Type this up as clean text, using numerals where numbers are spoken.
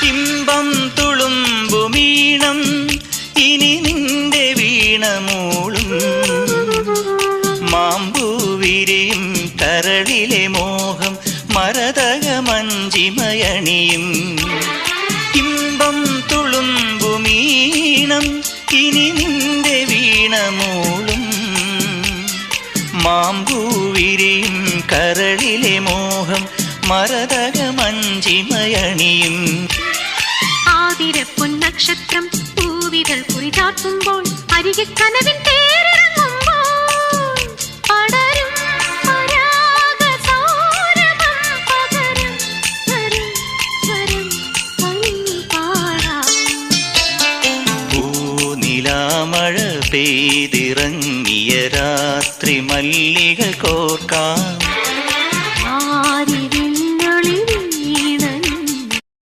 ഇമ്പം തുളുമ്പുമീണം ഇനി നിന്റെ വീണമൂളും മാമ്പൂവിരിയും കരളിലെ മോഹം മരതകമഞ്ചിമയണിയും ഇമ്പം തുളുമ്പുമീണം ഇനി നിന്റെ വീണമൂളും മാമ്പൂവിരിയും കരളിലെ മോഹം മരതകമഞ്ചിമയണിയും ആതിരപ്പൊൻ നക്ഷത്രം പൂവിതൾ കുറിചാർത്തുമ്പോൾ അരികെ കനവിൻ തേരിറങ്ങുമ്പോൾ പടരും പരാഗസൗരഭം പകരം വരും വരും വന്നു പാടാം. പൂനിലാമഴ പെയ്തിറങ്ങിയ രാത്രി മല്ലിക കോർക്കാം